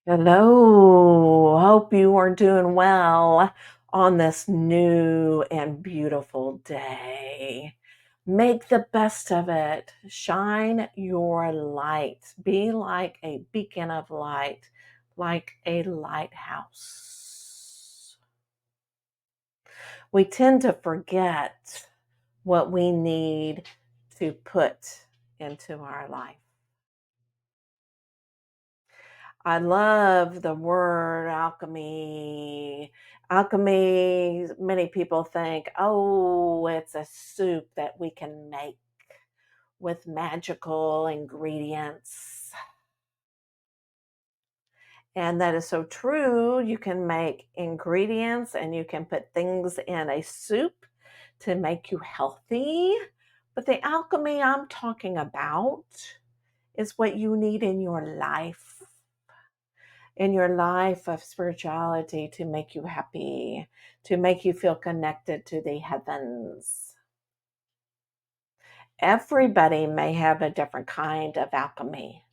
Hello, hope you are doing well on this new and beautiful day. Make the best of it. Shine your light. Be like a beacon of light, like a lighthouse. We tend to forget what we need to put into our life. I love the word alchemy. Alchemy, many people think, oh, it's a soup that we can make with magical ingredients. And that is so true. You can make ingredients and you can put things in a soup to make you healthy. But the alchemy I'm talking about is what you need in your life of spirituality to make you happy, to make you feel connected to the heavens. Everybody may have a different kind of alchemy.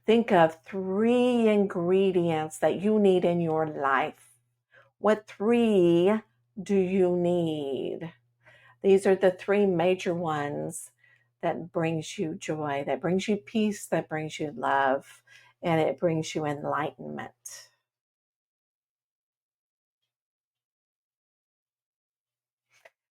Think of 3 ingredients that you need in your life. What 3 do you need? These are the 3 major ones that brings you joy, that brings you peace, that brings you love, and it brings you enlightenment.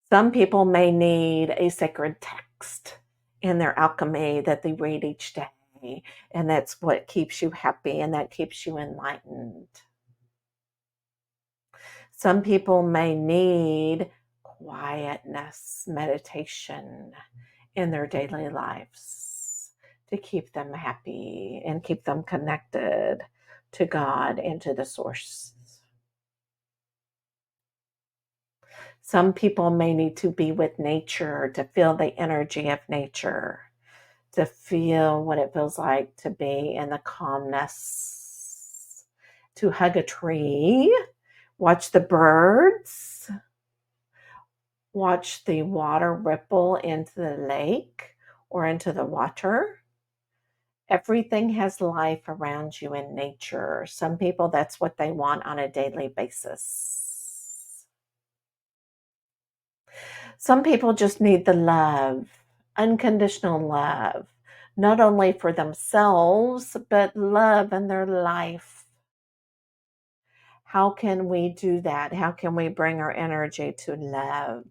Some people may need a sacred text in their alchemy that they read each day, and that's what keeps you happy and that keeps you enlightened. Some people may need quietness, meditation in their daily lives to keep them happy and keep them connected to God and to the source. Some people may need to be with nature to feel the energy of nature, to feel what it feels like to be in the calmness, to hug a tree, watch the birds, watch the water ripple into the lake or into the water. Everything has life around you in nature. Some people, that's what they want on a daily basis. Some people just need the love, unconditional love, not only for themselves, but love in their life. How can we do that? How can we bring our energy to love?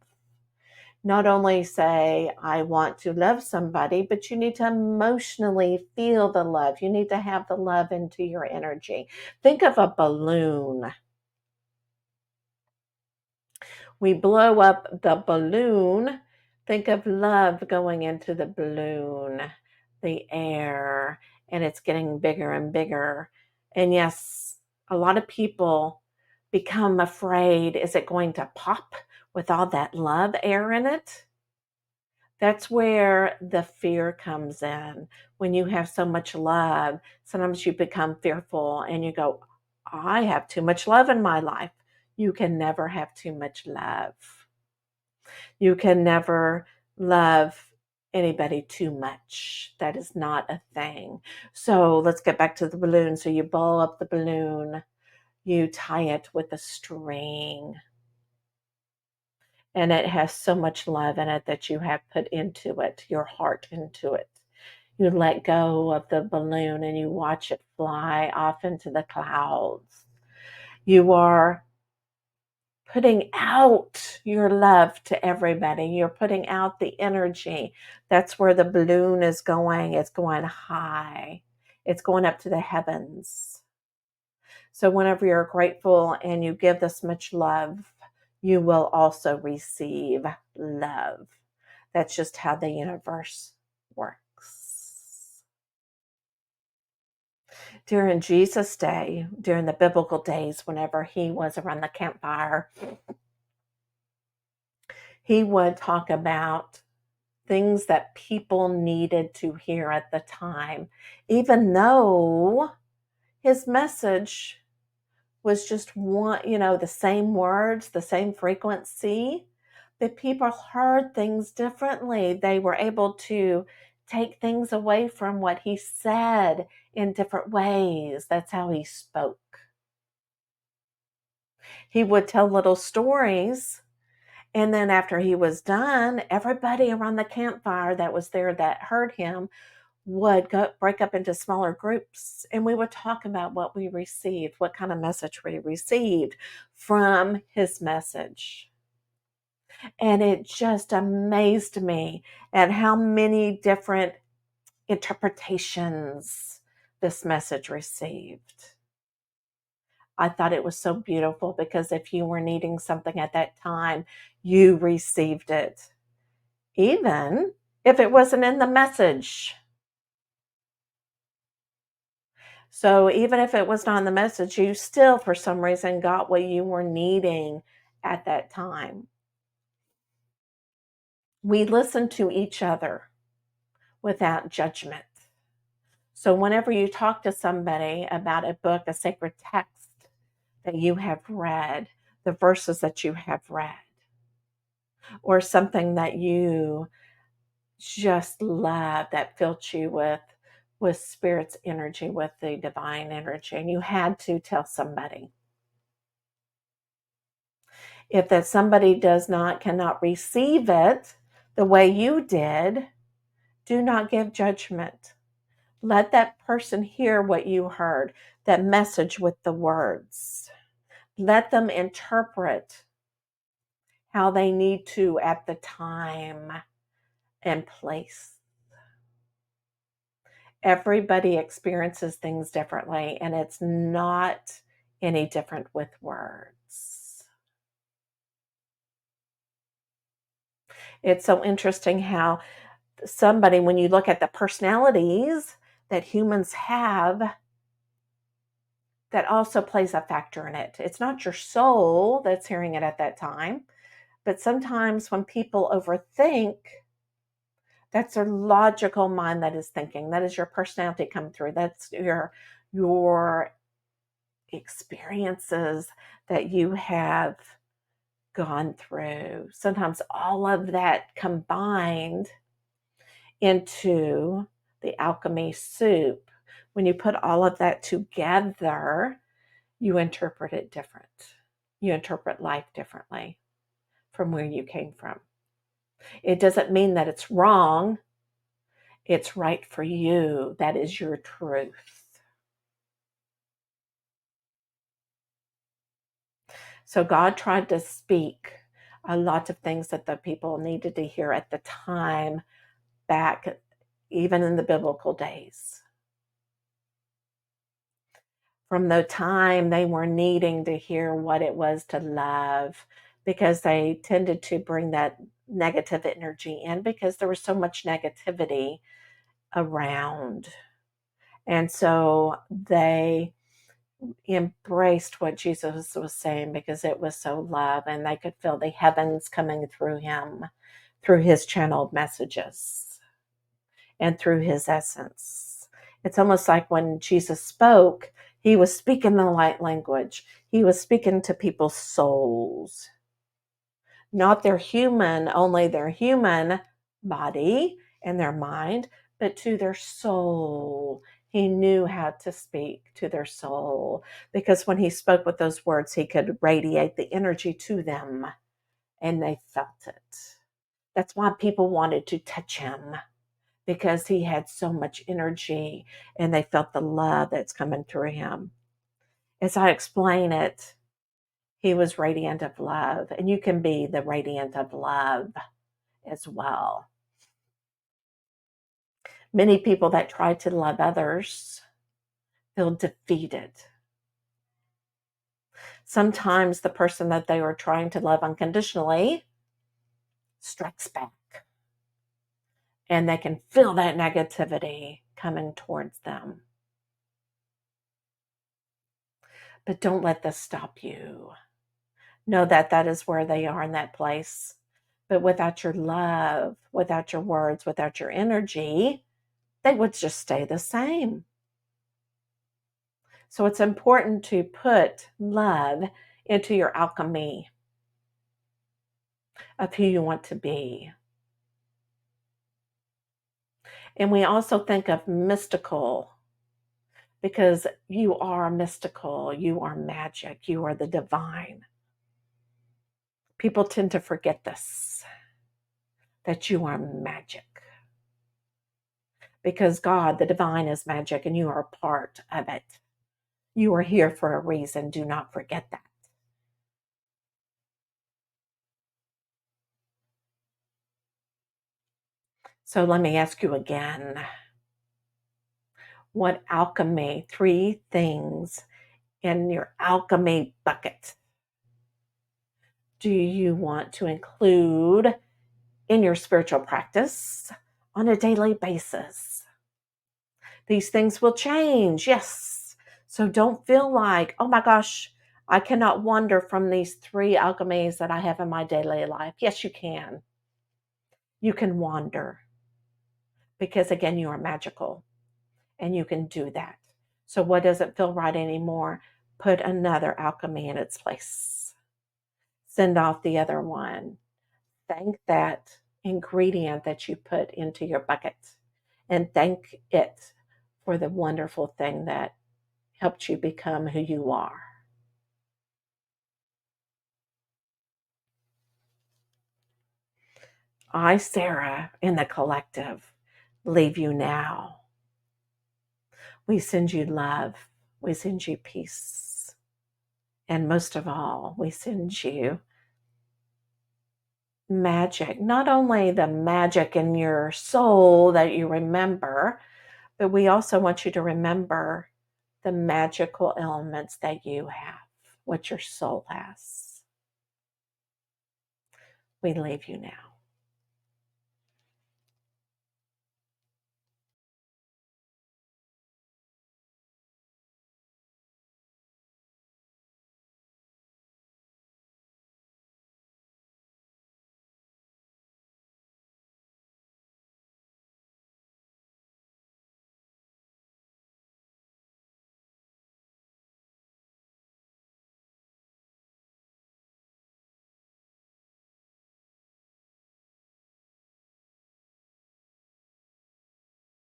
Not only say, I want to love somebody, but you need to emotionally feel the love. You need to have the love into your energy. Think of a balloon. We blow up the balloon. Think of love going into the balloon, the air, and it's getting bigger and bigger. And yes, a lot of people become afraid. Is it going to pop with all that love air in it? That's where the fear comes in. When you have so much love, sometimes you become fearful and you go, I have too much love in my life. You can never have too much love. You can never love anybody too much. That is not a thing. So let's get back to the balloon. So you blow up the balloon, you tie it with a string, and it has so much love in it that you have put into it, your heart into it. You let go of the balloon and you watch it fly off into the clouds. You are putting out your love to everybody. You're putting out the energy. That's where the balloon is going. It's going high. It's going up to the heavens. So whenever you're grateful and you give this much love, you will also receive love. That's just how the universe works. During Jesus' day, during the biblical days, whenever he was around the campfire, he would talk about things that people needed to hear at the time, even though his message was just one, the same words, the same frequency, but people heard things differently. They were able to take things away from what he said in different ways. That's how he spoke. He would tell little stories. And then after he was done, everybody around the campfire that was there that heard him would break up into smaller groups, and we would talk about what we received, what kind of message we received from his message. And it just amazed me at how many different interpretations this message received. I thought it was so beautiful because if you were needing something at that time, you received it, even if it wasn't in the message. So even if it was not in the message, you still, for some reason, got what you were needing at that time. We listen to each other without judgment. So whenever you talk to somebody about a book, a sacred text that you have read, the verses that you have read, or something that you just love that filled you with spirit's energy, with the divine energy, and you had to tell somebody. If that somebody cannot receive it the way you did, do not give judgment. Let that person hear what you heard, that message with the words. Let them interpret how they need to at the time and place. Everybody experiences things differently, and it's not any different with words. It's so interesting how somebody, when you look at the personalities that humans have, that also plays a factor in it. It's not your soul that's hearing it at that time, but sometimes when people overthink, that's their logical mind that is thinking. That is your personality coming through. That's your experiences that you have gone through. Sometimes all of that combined into the alchemy soup. When you put all of that together, you interpret it different. You interpret life differently from where you came from. It doesn't mean that it's wrong. It's right for you. That is your truth. So God tried to speak a lot of things that the people needed to hear at the time, back even in the biblical days. From the time they were needing to hear what it was to love, because they tended to bring that negative energy in because there was so much negativity around. And so they embraced what Jesus was saying because it was so love, and they could feel the heavens coming through him, through his channeled messages, and through his essence. It's almost like when Jesus spoke, he was speaking the light language. He was speaking to people's souls, not only their human body and their mind, but to their soul. He knew how to speak to their soul because when he spoke with those words, he could radiate the energy to them and they felt it. That's why people wanted to touch him, because he had so much energy and they felt the love that's coming through him. As I explain it, he was radiant of love, and you can be the radiant of love as well. Many people that try to love others feel defeated. Sometimes the person that they were trying to love unconditionally strikes back, and they can feel that negativity coming towards them. But don't let this stop you. Know that that is where they are in that place. But without your love, without your words, without your energy, they would just stay the same. So it's important to put love into your alchemy of who you want to be. And we also think of mystical, because you are mystical, you are magic, you are the divine. People tend to forget this, that you are magic. Because God, the divine, is magic and you are a part of it. You are here for a reason. Do not forget that. So let me ask you again, what alchemy, 3 things in your alchemy bucket do you want to include in your spiritual practice on a daily basis? These things will change, yes. So don't feel like, oh my gosh, I cannot wander from these 3 alchemies that I have in my daily life. Yes, you can. You can wander because, again, you are magical and you can do that. So what doesn't feel right anymore? Put another alchemy in its place. Send off the other one. Thank that ingredient that you put into your bucket and thank it for the wonderful thing that helped you become who you are. I, Sarah, in the collective, leave you now. We send you love. We send you peace. And most of all, we send you magic. Not only the magic in your soul that you remember, but we also want you to remember the magical elements that you have, what your soul has. We leave you now.